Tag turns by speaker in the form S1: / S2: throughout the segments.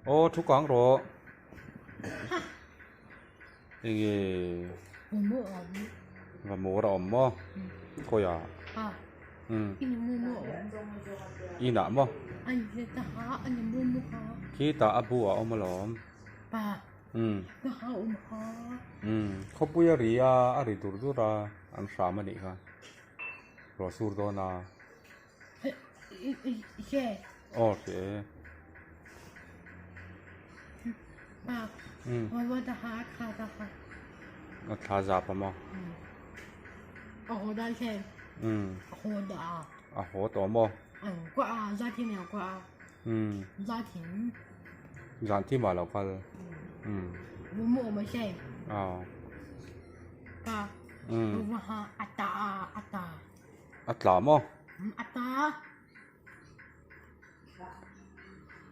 S1: โอ้ทุกกองโรอีก
S2: มูอม
S1: ว่าหมูรอมบ่ก็อย่า
S2: อีมูอม
S1: อีหนาบ่
S2: อันนี้ตาหาอันนี้มูหา
S1: ขี้ตาอบัวเอามาหลอม
S2: ป่าตาหาหา
S1: เขาปุยรียาอริตุรตุราอันสามันนี่ค่ะรอสูรโดนา
S2: แค่
S1: โอเค
S2: ป่าว่าตาหาค่ะตาหา
S1: ทาซาปะมอ
S2: โอ้ได้แค่โหด
S1: โหตัวบ่
S2: กว่า家庭了กว่า家庭
S1: จานที่มาแล้วก็
S2: 我们ใช่ป่ะว่าหาอัต
S1: ราบ่
S2: อัตรา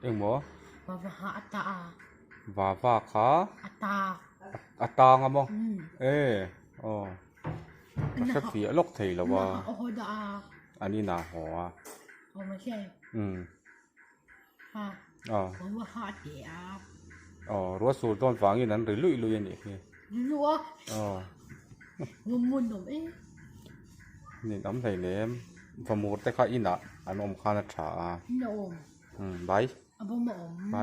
S1: เองบ่
S2: ว่าหาอัตรา
S1: ว่าขาอัตรางบ่อ๋อสักทีลกไทยแล้วว่าอันนี้น่าหอ
S2: ไม่ใช่ว่าหาเดีย
S1: รัวสูตรต้นฝังอยู่นั้นหรือลุยๆนี่
S2: รัวมุนๆ
S1: นี่น้ำใส่เนมฟมูดแต่ข้าอินะอันอมคานาชา
S2: นม
S1: ใบ
S2: บ่ม
S1: ใบ